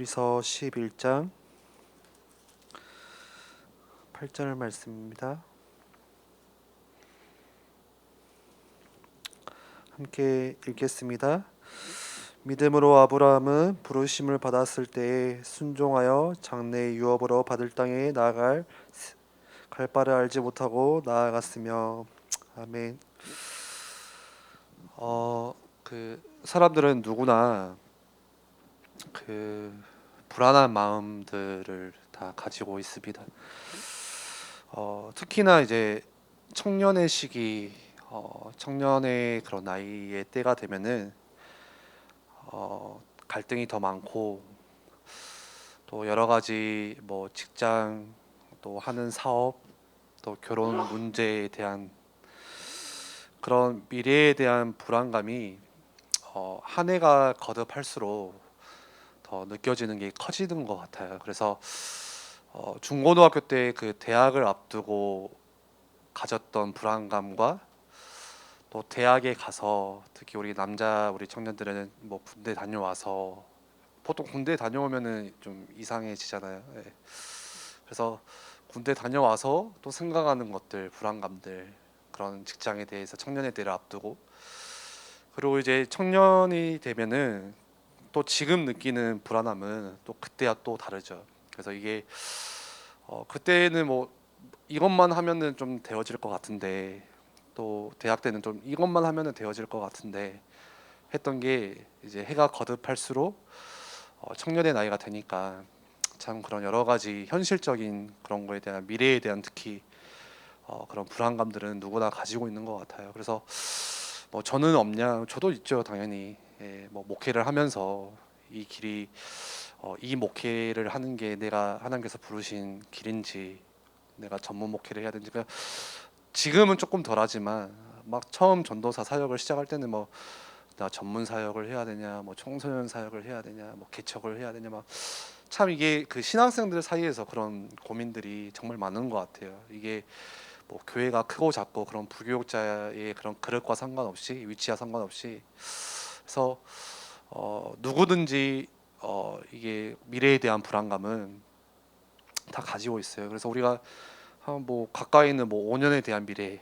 히브리서 11장 8절 말씀입니다. 함께 읽겠습니다. 믿음으로 아브라함은 부르심을 받았을 때에 순종하여 장래의 유업으로 받을 땅에 나아갈 갈 바를 알지 못하고 나아갔으며. 아멘. 사람들은 누구나 불안한 마음들을 다 가지고 있습니다. 특히나 이제 청년의 시기, 청년의 그런 나이의 때가 되면은 갈등이 더 많고, 또 여러 가지 뭐 직장, 또 하는 사업, 또 결혼 문제에 대한 그런 미래에 대한 불안감이 한 해가 거듭할수록 더 느껴지는 게 커지는 것 같아요. 그래서 중고등학교 때 그 대학을 앞두고 가졌던 불안감과, 또 대학에 가서 특히 우리 청년들은 뭐 군대 다녀와서, 보통 군대 다녀오면은 좀 이상해지잖아요. 예. 그래서 군대 다녀와서 또 생각하는 것들, 불안감들, 그런 직장에 대해서 청년의 때를 앞두고, 그리고 이제 청년이 되면은 또 지금 느끼는 불안함은 또 그때와 또 다르죠. 그래서 이게 그때는 뭐 이것만 하면은 좀 되어질 것 같은데, 또 대학 때는 좀 이것만 하면은 되어질 것 같은데 했던 게, 이제 해가 거듭할수록 청년의 나이가 되니까 참 그런 여러 가지 현실적인 그런 거에 대한, 미래에 대한 특히 그런 불안감들은 누구나 가지고 있는 것 같아요. 그래서 뭐 저는 없냐, 저도 있죠 당연히. 예, 뭐 목회를 하면서 이 길이 이 목회를 하는 게 내가 하나님께서 부르신 길인지, 내가 전문 목회를 해야 되는지, 지금은 조금 덜하지만 막 처음 전도사 사역을 시작할 때는 뭐 나 전문 사역을 해야 되냐, 뭐 청소년 사역을 해야 되냐, 뭐 개척을 해야 되냐, 막 참 이게 그 신학생들 사이에서 그런 고민들이 정말 많은 것 같아요. 이게 뭐 교회가 크고 작고 그런 부교육자의 그런 그릇과 상관없이, 위치와 상관없이, 그래서 누구든지 이게 미래에 대한 불안감은 다 가지고 있어요. 그래서 우리가 뭐 가까이 있는 뭐 5년에 대한 미래,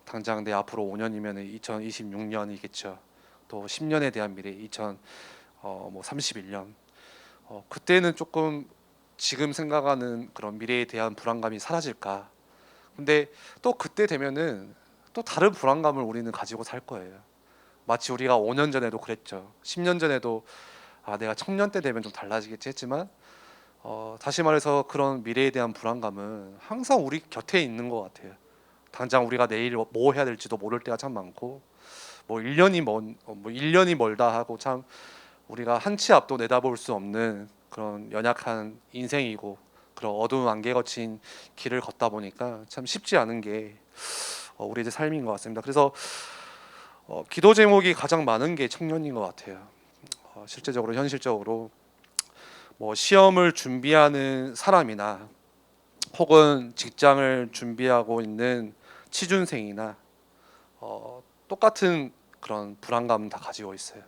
당장 내 앞으로 5년이면 2026년이겠죠. 또 10년에 대한 미래, 31년. 그때는 조금 지금 생각하는 그런 미래에 대한 불안감이 사라질까? 근데 또 그때 되면은 또 다른 불안감을 우리는 가지고 살 거예요. 마치 우리가 5년 전에도 그랬죠. 10년 전에도 내가 청년 때 되면 좀 달라지겠지 했지만, 다시 말해서 그런 미래에 대한 불안감은 항상 우리 곁에 있는 것 같아요. 당장 우리가 내일 뭐 해야 될지도 모를 때가 참 많고, 뭐 1년이 멀다 하고, 참 우리가 한 치 앞도 내다볼 수 없는 그런 연약한 인생이고, 그런 어두운 안개 거친 길을 걷다 보니까 참 쉽지 않은 게 우리의 삶인 것 같습니다. 그래서 기도 제목이 가장 많은 게 청년인 것 같아요. 실제적으로, 현실적으로 뭐 시험을 준비하는 사람이나, 혹은 직장을 준비하고 있는 취준생이나 똑같은 그런 불안감 다 가지고 있어요.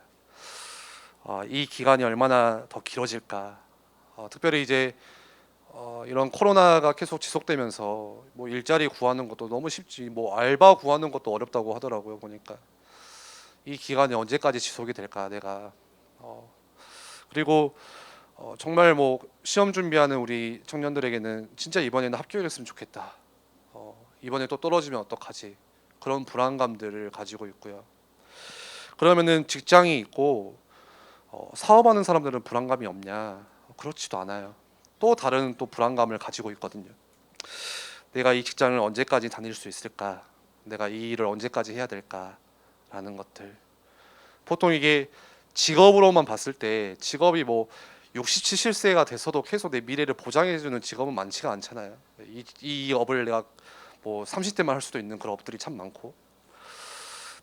이 기간이 얼마나 더 길어질까. 특별히 이제 이런 코로나가 계속 지속되면서 뭐 일자리 구하는 것도 너무 쉽지, 뭐 알바 구하는 것도 어렵다고 하더라고요 보니까. 이 기간이 언제까지 지속이 될까, 내가. 그리고 정말 뭐 시험 준비하는 우리 청년들에게는 진짜 이번에는 합격했으면 좋겠다. 이번에 또 떨어지면 어떡하지? 그런 불안감들을 가지고 있고요. 그러면은 직장이 있고 사업하는 사람들은 불안감이 없냐? 그렇지도 않아요. 또 다른 또 불안감을 가지고 있거든요. 내가 이 직장을 언제까지 다닐 수 있을까? 내가 이 일을 언제까지 해야 될까라는 것들. 보통 이게 직업으로만 봤을 때, 직업이 뭐 60, 70세가 돼서도 계속 내 미래를 보장해주는 직업은 많지가 않잖아요. 이 업을 내가 뭐 30대만 할 수도 있는 그런 업들이 참 많고,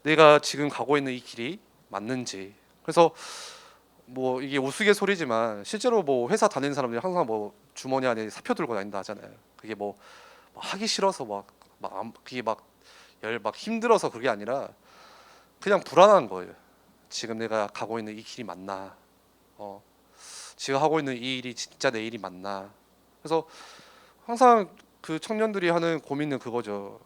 내가 지금 가고 있는 이 길이 맞는지. 그래서 뭐 이게 우스갯소리지만 실제로 뭐 회사 다니는 사람들이 항상 뭐 주머니 안에 사표 들고 다닌다 하잖아요. 그게 뭐 하기 싫어서 그게 막 힘들어서 그게 아니라 그냥 불안한 거예요. 지금 내가 가고 있는 이 길이 맞나? 어, 지가 하고 있는 이 일이 진짜 내 일이 맞나. 그래서 항상 그 청년들이 하는 고민은 그거죠.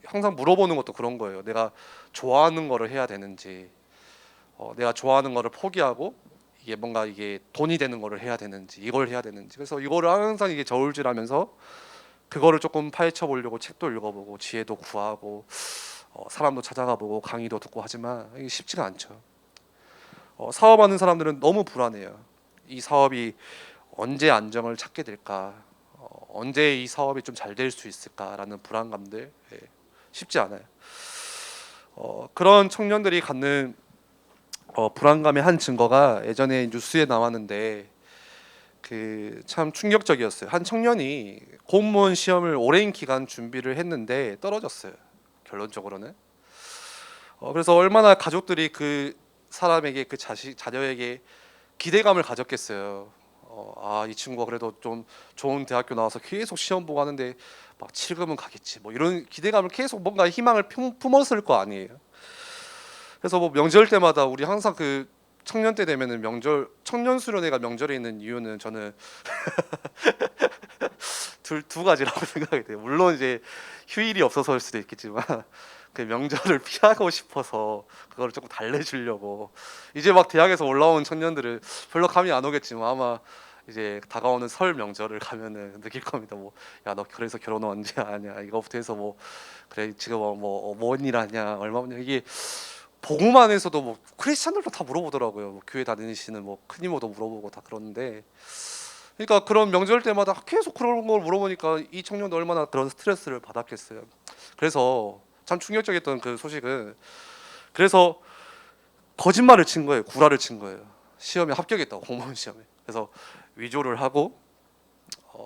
항상 물어보는 것도 그런 거예요. 내가 좋아하는 거를 해야 되는지, 내가 좋아하는 거를 포기하고 이게 뭔가 이게 돈이 되는 거를 해야 되는지, 이걸 해야 되는지. 그래서 이거를 항상 이게 저울질하면서 그거를 조금 파헤쳐 보려고 책도 읽어보고 지혜도 구하고 사람도 찾아가 보고 강의도 듣고 하지만 이게 쉽지가 않죠. 사업하는 사람들은 너무 불안해요. 이 사업이 언제 안정을 찾게 될까? 언제 이 사업이 좀 잘 될 수 있을까라는 불안감들, 쉽지 않아요. 그런 청년들이 갖는 불안감의 한 증거가 예전에 뉴스에 나왔는데 그 참 충격적이었어요. 한 청년이 공무원 시험을 오랜 기간 준비를 했는데 떨어졌어요. 결론적으로는. 그래서 얼마나 가족들이 그 사람에게 그 자녀에게 기대감을 가졌겠어요. 이 친구가 그래도 좀 좋은 대학교 나와서 계속 시험 보고 하는데 막 7급은 가겠지. 뭐 이런 기대감을 계속 뭔가 희망을 품었을 거 아니에요. 그래서 뭐 명절 때마다 우리 항상 그 청년 때 되면은 명절 청년 수련회가 명절에 있는 이유는 저는 두 가지라고 생각이 돼요. 물론 이제 휴일이 없어서일 수도 있겠지만 그 명절을 피하고 싶어서 그걸 조금 달래주려고 이제 막 대학에서 올라온 청년들은 별로 감이 안 오겠지만 아마 이제 다가오는 설 명절을 가면은 느낄 겁니다. 뭐 야 너 그래서 결혼 언제 하냐 이거부터 해서 뭐 그래 지금 뭔 일 하냐 얼마 버냐 이게 보고만 해서도 뭐 크리스찬들도 다 물어보더라고요. 뭐 교회 다니시는 뭐 큰 이모도 물어보고 다 그러는데 그러니까 그런 명절 때마다 계속 그런 걸 물어보니까 이 청년도 얼마나 그런 스트레스를 받았겠어요. 그래서 참 충격적이었던 그 소식은 그래서 거짓말을 친 거예요. 구라를 친 거예요. 시험에 합격했다고 공무원 시험에. 그래서 위조를 하고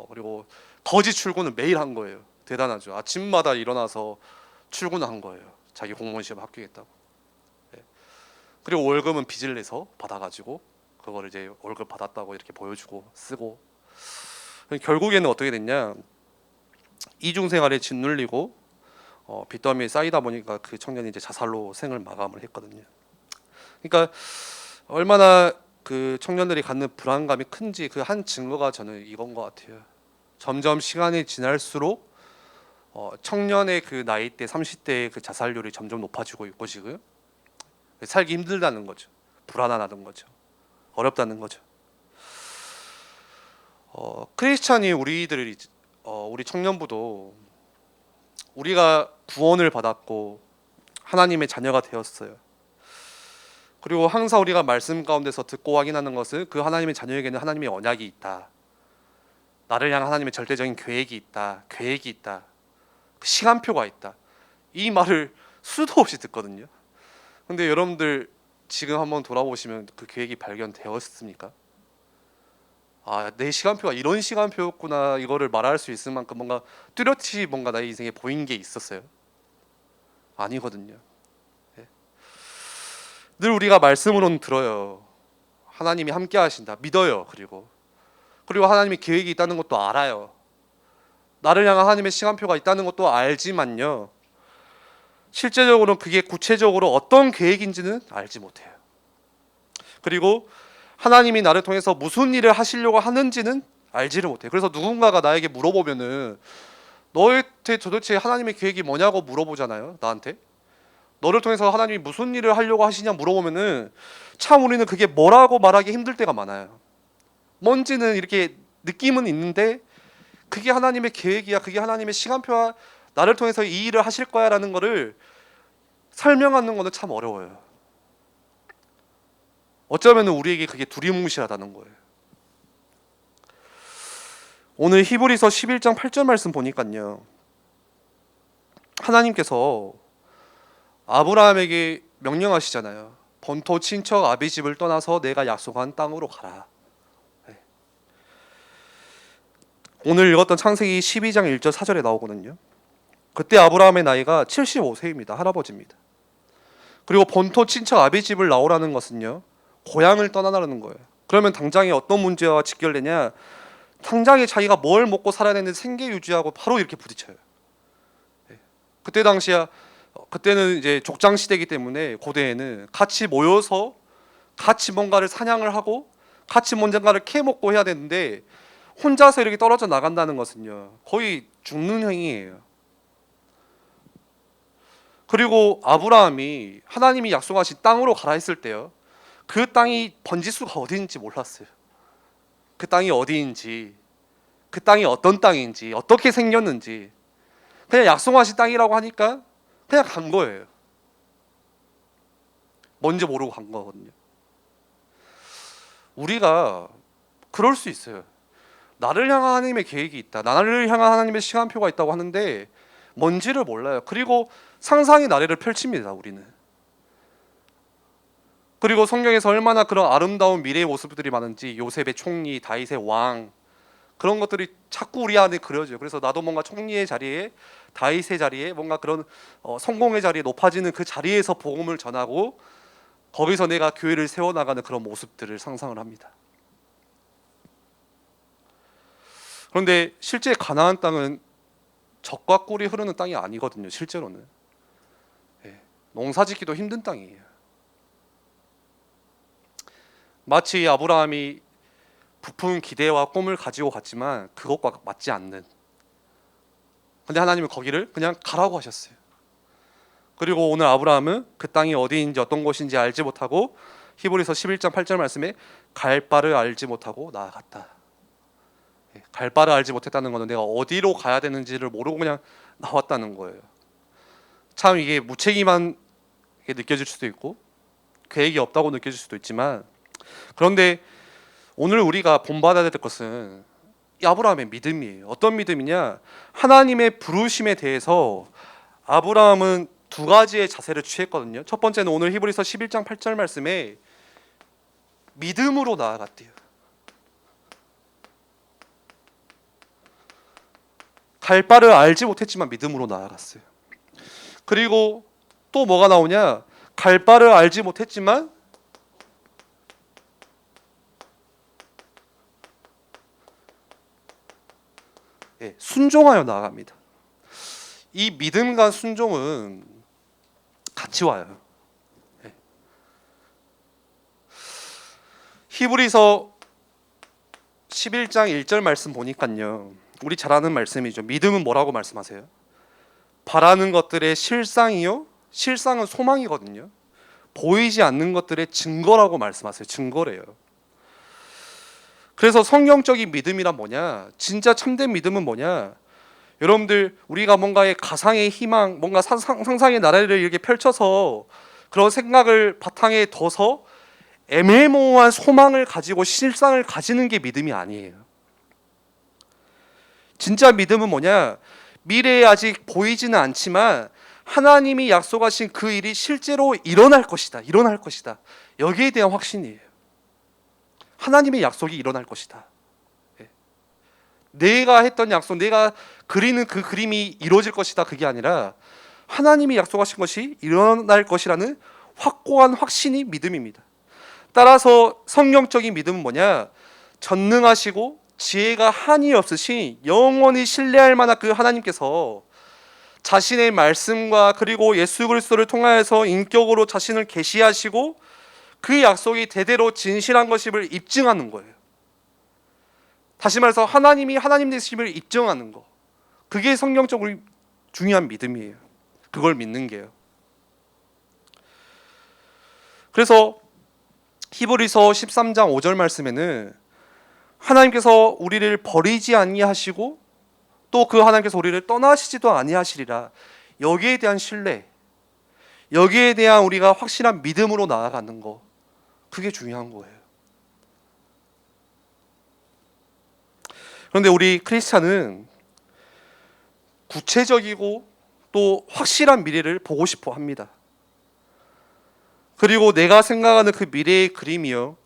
그리고 거짓 출근을 매일 한 거예요. 대단하죠. 아침마다 일어나서 출근한 거예요. 자기 공무원 시험 합격했다고. 네. 그리고 월급은 빚을 내서 받아가지고 그걸 이제 월급 받았다고 이렇게 보여주고 쓰고 결국에는 어떻게 됐냐 이중 생활에 짓눌리고 빚더미에 쌓이다 보니까 그 청년이 이제 자살로 생을 마감을 했거든요. 그러니까 얼마나 그 청년들이 갖는 불안감이 큰지 그 한 증거가 저는 이건 것 같아요. 점점 시간이 지날수록 청년의 그 나이대 30대의 그 자살률이 점점 높아지고 있고 지금 살기 힘들다는 거죠. 불안하다는 거죠. 어렵다는 거죠. 크리스찬이 우리 청년부도 우리가 구원을 받았고 하나님의 자녀가 되었어요. 그리고 항상 우리가 말씀 가운데서 듣고 확인하는 것은 그 하나님의 자녀에게는 하나님의 언약이 있다. 나를 향한 하나님의 절대적인 계획이 있다. 계획이 있다. 시간표가 있다. 이 말을 수도 없이 듣거든요. 근데 여러분들 지금 한번 돌아보시면 그 계획이 발견되었습니까? 내 시간표가 이런 시간표였구나 이거를 말할 수 있을 만큼 뭔가 뚜렷이 뭔가 나의 인생에 보인 게 있었어요? 아니거든요. 네. 늘 우리가 말씀으로는 들어요. 하나님이 함께 하신다. 믿어요. 그리고 하나님의 계획이 있다는 것도 알아요. 나를 향한 하나님의 시간표가 있다는 것도 알지만요. 실제적으로는 그게 구체적으로 어떤 계획인지는 알지 못해요. 그리고 하나님이 나를 통해서 무슨 일을 하시려고 하는지는 알지를 못해요. 그래서 누군가가 나에게 물어보면은 너한테 도대체 하나님의 계획이 뭐냐고 물어보잖아요. 나한테. 너를 통해서 하나님이 무슨 일을 하려고 하시냐 물어보면은 참 우리는 그게 뭐라고 말하기 힘들 때가 많아요. 뭔지는 이렇게 느낌은 있는데 그게 하나님의 계획이야. 그게 하나님의 시간표야. 나를 통해서 이 일을 하실 거야 라는 거를 설명하는 거는 참 어려워요. 어쩌면 우리에게 그게 두리뭉실하다는 거예요. 오늘 히브리서 11장 8절 말씀 보니까요. 하나님께서 아브라함에게 명령하시잖아요. 본토 친척 아비 집을 떠나서 내가 약속한 땅으로 가라. 네. 오늘 읽었던 창세기 12장 1절 4절에 나오거든요. 그때 아브라함의 나이가 75세입니다. 할아버지입니다. 그리고 본토 친척 아비 집을 나오라는 것은요. 고향을 떠나라는 거예요. 그러면 당장에 어떤 문제와 직결되냐? 당장에 자기가 뭘 먹고 살아야 되는데 생계 유지하고 바로 이렇게 부딪혀요. 그때는 이제 족장 시대이기 때문에 고대에는 같이 모여서 같이 뭔가를 사냥을 하고 같이 뭔가를 캐먹고 해야 되는데 혼자서 이렇게 떨어져 나간다는 것은요, 거의 죽는 행위예요. 그리고 아브라함이 하나님이 약속하신 땅으로 가라 했을 때요, 그 땅이 번지수가 어디인지 몰랐어요. 그 땅이 어디인지, 그 땅이 어떤 땅인지, 어떻게 생겼는지, 그냥 약속하신 땅이라고 하니까 그냥 간 거예요. 뭔지 모르고 간 거거든요. 우리가 그럴 수 있어요. 나를 향한 하나님의 계획이 있다, 나를 향한 하나님의 시간표가 있다고 하는데 뭔지를 몰라요. 그리고 상상의 나래를 펼칩니다, 우리는. 그리고 성경에서 얼마나 그런 아름다운 미래의 모습들이 많은지, 요셉의 총리, 다윗의 왕, 그런 것들이 자꾸 우리 안에 그려져요. 그래서 나도 뭔가 총리의 자리에, 다윗의 자리에, 뭔가 그런 성공의 자리에 높아지는 그 자리에서 복음을 전하고 거기서 내가 교회를 세워나가는 그런 모습들을 상상을 합니다. 그런데 실제 가나안 땅은 젖과 꿀이 흐르는 땅이 아니거든요. 실제로는 농사짓기도 힘든 땅이에요. 마치 아브라함이 부푼 기대와 꿈을 가지고 갔지만 그것과 맞지 않는, 근데 하나님은 거기를 그냥 가라고 하셨어요. 그리고 오늘 아브라함은 그 땅이 어디인지 어떤 곳인지 알지 못하고, 히브리서 11장 8절 말씀에 갈 바를 알지 못하고 나아갔다. 갈 바를 알지 못했다는 것은 내가 어디로 가야 되는지를 모르고 그냥 나왔다는 거예요. 참 이게 무책임한 게 느껴질 수도 있고 계획이 없다고 느껴질 수도 있지만, 그런데 오늘 우리가 본받아야 될 것은 이 아브라함의 믿음이에요. 어떤 믿음이냐? 하나님의 부르심에 대해서 아브라함은 두 가지의 자세를 취했거든요. 첫 번째는 오늘 히브리서 11장 8절 말씀에 믿음으로 나아갔대요. 갈 바를 알지 못했지만 믿음으로 나아갔어요. 그리고 또 뭐가 나오냐? 갈 바를 알지 못했지만 순종하여 나아갑니다. 이 믿음과 순종은 같이 와요. 히브리서 11장 1절 말씀 보니까요, 우리 잘 아는 말씀이죠. 믿음은 뭐라고 말씀하세요? 바라는 것들의 실상이요, 실상은 소망이거든요. 보이지 않는 것들의 증거라고 말씀하세요. 증거래요. 그래서 성경적인 믿음이란 뭐냐? 진짜 참된 믿음은 뭐냐? 여러분들, 우리가 뭔가의 가상의 희망, 뭔가 상상의 나라를 이렇게 펼쳐서 그런 생각을 바탕에 둬서 애매모호한 소망을 가지고 실상을 가지는 게 믿음이 아니에요. 진짜 믿음은 뭐냐? 미래에 아직 보이지는 않지만 하나님이 약속하신 그 일이 실제로 일어날 것이다. 일어날 것이다. 여기에 대한 확신이에요. 하나님의 약속이 일어날 것이다. 내가 했던 약속, 내가 그리는 그 그림이 이루어질 것이다. 그게 아니라 하나님이 약속하신 것이 일어날 것이라는 확고한 확신이 믿음입니다. 따라서 성경적인 믿음은 뭐냐? 전능하시고 지혜가 한이 없으신 영원히 신뢰할 만한 그 하나님께서 자신의 말씀과 그리고 예수 그리스도를 통하여서 인격으로 자신을 계시하시고 그 약속이 대대로 진실한 것임을 입증하는 거예요. 다시 말해서 하나님이 하나님 되심을 입증하는 거, 그게 성경적으로 중요한 믿음이에요. 그걸 믿는 게요. 그래서 히브리서 13장 5절 말씀에는 하나님께서 우리를 버리지 아니하시고 또 그 하나님께서 우리를 떠나시지도 아니하시리라, 여기에 대한 신뢰, 여기에 대한 우리가 확실한 믿음으로 나아가는 거, 그게 중요한 거예요. 그런데 우리 크리스찬은 구체적이고 또 확실한 미래를 보고 싶어 합니다. 그리고 내가 생각하는 그 미래의 그림이요,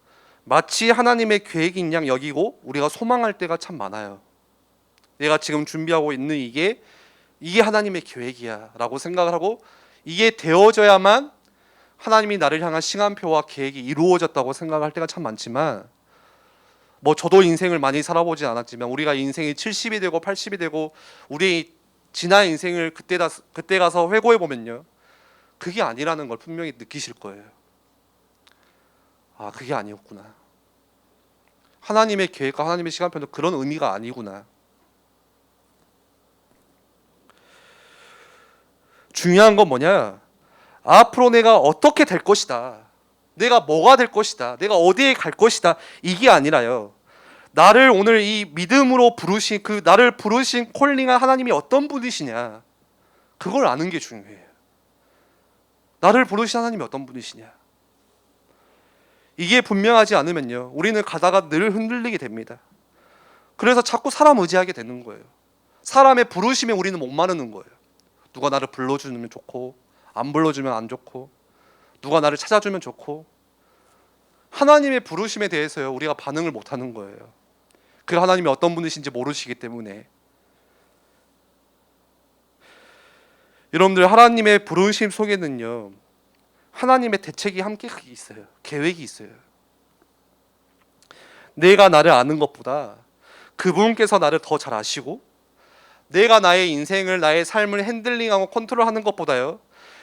마치 하나님의 계획인 양 여기고 우리가 소망할 때가 참 많아요. 내가 지금 준비하고 있는 이게 하나님의 계획이야 라고 생각을 하고, 이게 되어져야만 하나님이 나를 향한 시간표와 계획이 이루어졌다고 생각할 때가 참 많지만, 뭐 저도 인생을 많이 살아보지 않았지만 우리가 인생이 70이 되고 80이 되고 우리 지난 인생을 그때 가서 회고해 보면요, 그게 아니라는 걸 분명히 느끼실 거예요. 아, 그게 아니었구나. 하나님의 계획과 하나님의 시간표는 그런 의미가 아니구나. 중요한 건 뭐냐? 앞으로 내가 어떻게 될 것이다. 내가 뭐가 될 것이다. 내가 어디에 갈 것이다. 이게 아니라요. 나를 오늘 이 믿음으로 부르신 그 나를 부르신 콜링한 하나님이 어떤 분이시냐. 그걸 아는 게 중요해요. 나를 부르신 하나님이 어떤 분이시냐. 이게 분명하지 않으면요. 우리는 가다가 늘 흔들리게 됩니다. 그래서 자꾸 사람 의지하게 되는 거예요. 사람의 부르심에 우리는 목마르는 거예요. 누가 나를 불러주면 좋고 안 불러주면 안 좋고 누가 나를 찾아주면 좋고 하나님의 부르심에 대해서요. 우리가 반응을 못하는 거예요. 그 하나님이 어떤 분이신지 모르시기 때문에. 여러분들 하나님의 부르심 속에는요. 하나님의 대책이 함께 있어요. 계획이 있어요. 내가 나를 아는 것보다 그분께서 나를 더 잘 아시고 내가 나의 인생을 나의 삶을 핸들링하고 컨트롤하는 것보다요.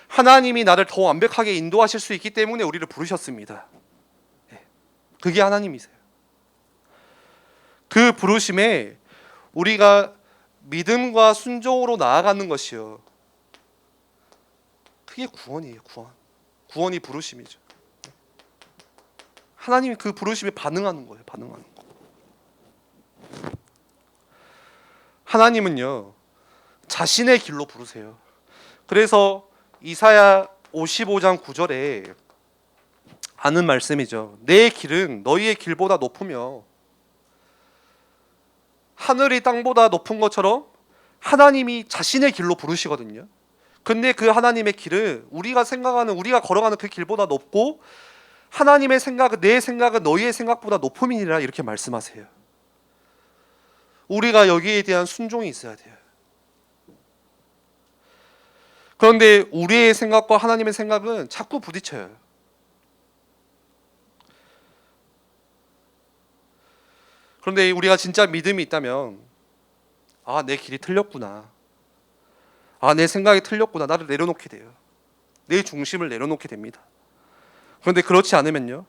하나님이 나를 더 완벽하게 인도하실 수 있기 때문에 우리를 부르셨습니다. 그게 하나님이세요. 그 부르심에 우리가 믿음과 순종으로 나아가는 것이요. 그게 구원이에요. 구원이 부르심이죠. 하나님이 그 부르심에 반응하는 거예요. 반응하는 거. 하나님은요. 자신의 길로 부르세요. 그래서 이사야 55장 9절에 아는 말씀이죠. 내 길은 너희의 길보다 높으며 하늘이 땅보다 높은 것처럼 하나님이 자신의 길로 부르시거든요. 근데 그 하나님의 길은 우리가 걸어가는 그 길보다 높고 하나님의 생각은 내 생각은 너희의 생각보다 높음이니라 이렇게 말씀하세요. 우리가 여기에 대한 순종이 있어야 돼요. 그런데 우리의 생각과 하나님의 생각은 자꾸 부딪혀요. 그런데 우리가 진짜 믿음이 있다면 내 길이 틀렸구나. 내 생각이 틀렸구나. 나를 내려놓게 돼요. 내 중심을 내려놓게 됩니다. 그런데 그렇지 않으면요.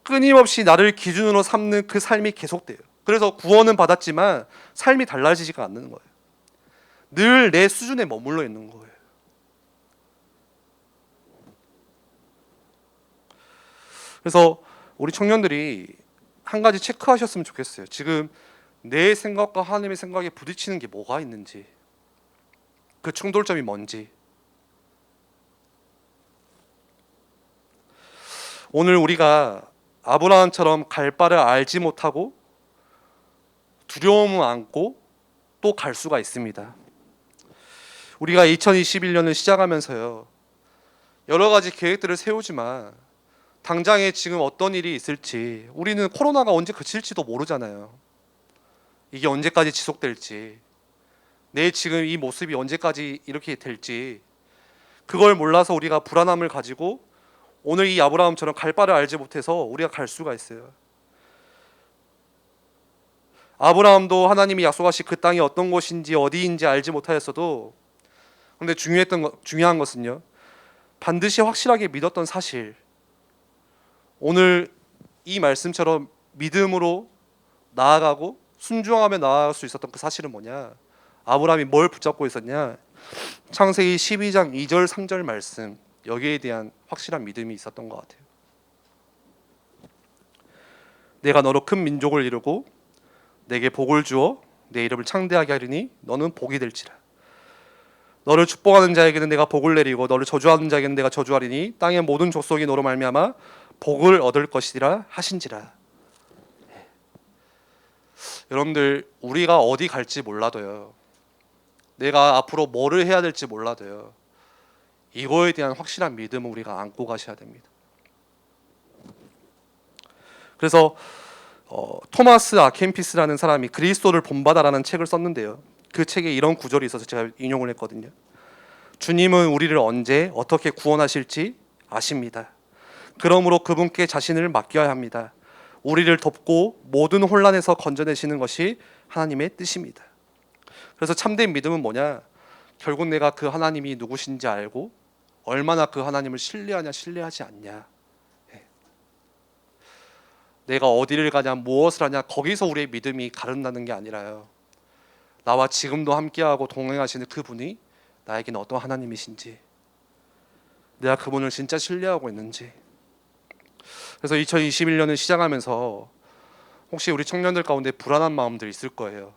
끊임없이 나를 기준으로 삼는 그 삶이 계속돼요. 그래서 구원은 받았지만 삶이 달라지지가 않는 거예요. 늘 내 수준에 머물러 있는 거예요. 그래서 우리 청년들이 한 가지 체크하셨으면 좋겠어요. 지금 내 생각과 하나님의 생각에 부딪히는 게 뭐가 있는지, 그 충돌점이 뭔지. 오늘 우리가 아브라함처럼 갈 바를 알지 못하고 두려움을 안고 또 갈 수가 있습니다. 우리가 2021년을 시작하면서요. 여러 가지 계획들을 세우지만 당장에 지금 어떤 일이 있을지, 우리는 코로나가 언제 그칠지도 모르잖아요. 이게 언제까지 지속될지, 내 지금 이 모습이 언제까지 이렇게 될지, 그걸 몰라서 우리가 불안함을 가지고 오늘 이 아브라함처럼 갈 바를 알지 못해서 우리가 갈 수가 있어요. 아브라함도 하나님이 약속하신 그 땅이 어떤 곳인지 어디인지 알지 못하였어도, 그런데 중요한 것은요, 반드시 확실하게 믿었던 사실, 오늘 이 말씀처럼 믿음으로 나아가고 순종하며 나아갈 수 있었던 그 사실은 뭐냐? 아브라함이 뭘 붙잡고 있었냐? 창세기 12장 2절 3절 말씀, 여기에 대한 확실한 믿음이 있었던 것 같아요. 내가 너로 큰 민족을 이루고 내게 복을 주어 내 이름을 창대하게 하리니 너는 복이 될지라. 너를 축복하는 자에게는 내가 복을 내리고 너를 저주하는 자에게는 내가 저주하리니 땅의 모든 족속이 너로 말미암아 복을 얻을 것이라 하신지라. 여러분들, 우리가 어디 갈지 몰라도요, 내가 앞으로 뭐를 해야 될지 몰라도요, 이거에 대한 확실한 믿음을 우리가 안고 가셔야 됩니다. 그래서 토마스 아켄피스라는 사람이 그리스도를 본받아라는 책을 썼는데요, 그 책에 이런 구절이 있어서 제가 인용을 했거든요. 주님은 우리를 언제 어떻게 구원하실지 아십니다. 그러므로 그분께 자신을 맡겨야 합니다. 우리를 돕고 모든 혼란에서 건져내시는 것이 하나님의 뜻입니다. 그래서 참된 믿음은 뭐냐? 결국 내가 그 하나님이 누구신지 알고 얼마나 그 하나님을 신뢰하냐 신뢰하지 않냐. 내가 어디를 가냐, 무엇을 하냐, 거기서 우리의 믿음이 가른다는 게 아니라요. 나와 지금도 함께하고 동행하시는 그분이 나에게는 어떤 하나님이신지, 내가 그분을 진짜 신뢰하고 있는지. 그래서 2021년을 시작하면서 혹시 우리 청년들 가운데 불안한 마음들 있을 거예요.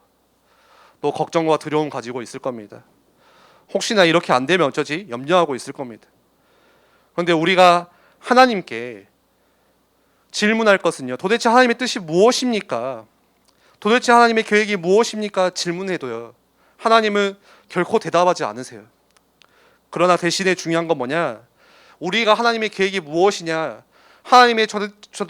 또 걱정과 두려움 가지고 있을 겁니다. 혹시나 이렇게 안 되면 어쩌지? 염려하고 있을 겁니다. 그런데 우리가 하나님께 질문할 것은요. 도대체 하나님의 뜻이 무엇입니까? 도대체 하나님의 계획이 무엇입니까? 질문해도요. 하나님은 결코 대답하지 않으세요. 그러나 대신에 중요한 건 뭐냐? 우리가 하나님의 계획이 무엇이냐? 하나님의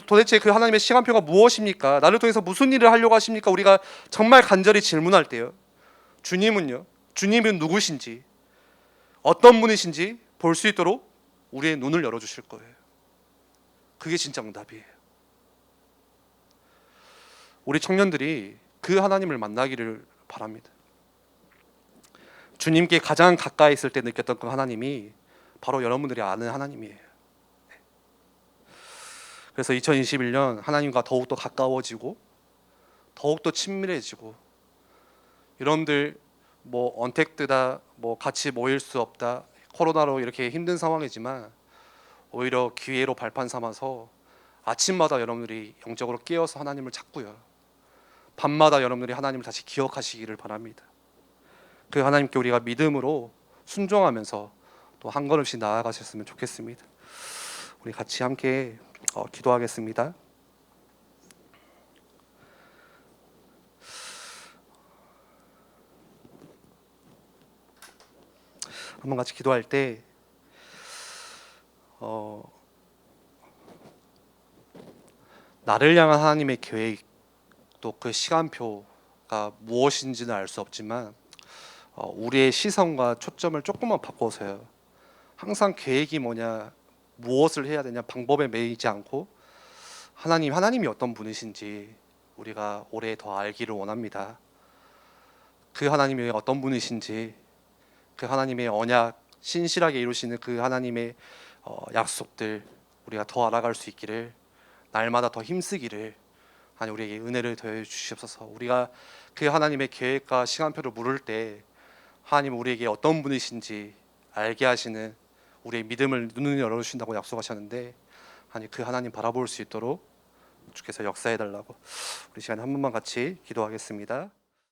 도대체 그 하나님의 시간표가 무엇입니까? 나를 통해서 무슨 일을 하려고 하십니까? 우리가 정말 간절히 질문할 때요. 주님은요. 주님은 누구신지, 어떤 분이신지 볼 수 있도록 우리의 눈을 열어주실 거예요. 그게 진짜 응답이에요. 우리 청년들이 그 하나님을 만나기를 바랍니다. 주님께 가장 가까이 있을 때 느꼈던 그 하나님이 바로 여러분들이 아는 하나님이에요. 그래서 2021년 하나님과 더욱더 가까워지고 더욱더 친밀해지고, 여러분들 뭐 언택트다, 뭐 같이 모일 수 없다, 코로나로 이렇게 힘든 상황이지만 오히려 기회로 발판 삼아서 아침마다 여러분들이 영적으로 깨어서 하나님을 찾고요. 밤마다 여러분들이 하나님을 다시 기억하시기를 바랍니다. 그 하나님께 우리가 믿음으로 순종하면서 또 한 걸음씩 나아가셨으면 좋겠습니다. 우리 같이 함께 기도하겠습니다. 한번 같이 기도할 때 나를 향한 하나님의 계획, 또 그 시간표가 무엇인지는 알 수 없지만 우리의 시선과 초점을 조금만 바꿔서요. 항상 계획이 뭐냐, 무엇을 해야 되냐, 방법에 매이지 않고 하나님이 어떤 분이신지 우리가 올해 더 알기를 원합니다. 그 하나님이 어떤 분이신지, 그 하나님의 언약, 신실하게 이루시는 그 하나님의 약속들 우리가 더 알아갈 수 있기를, 날마다 더 힘쓰기를 하나님 우리에게 은혜를 더해 주시옵소서. 우리가 그 하나님의 계획과 시간표를 물을 때 하나님 우리에게 어떤 분이신지 알게 하시는 우리의 믿음을 눈을 열어주신다고 약속하셨는데, 하나님 그 하나님 바라볼 수 있도록 주께서 역사해 달라고 우리 시간에 한 번만 같이 기도하겠습니다.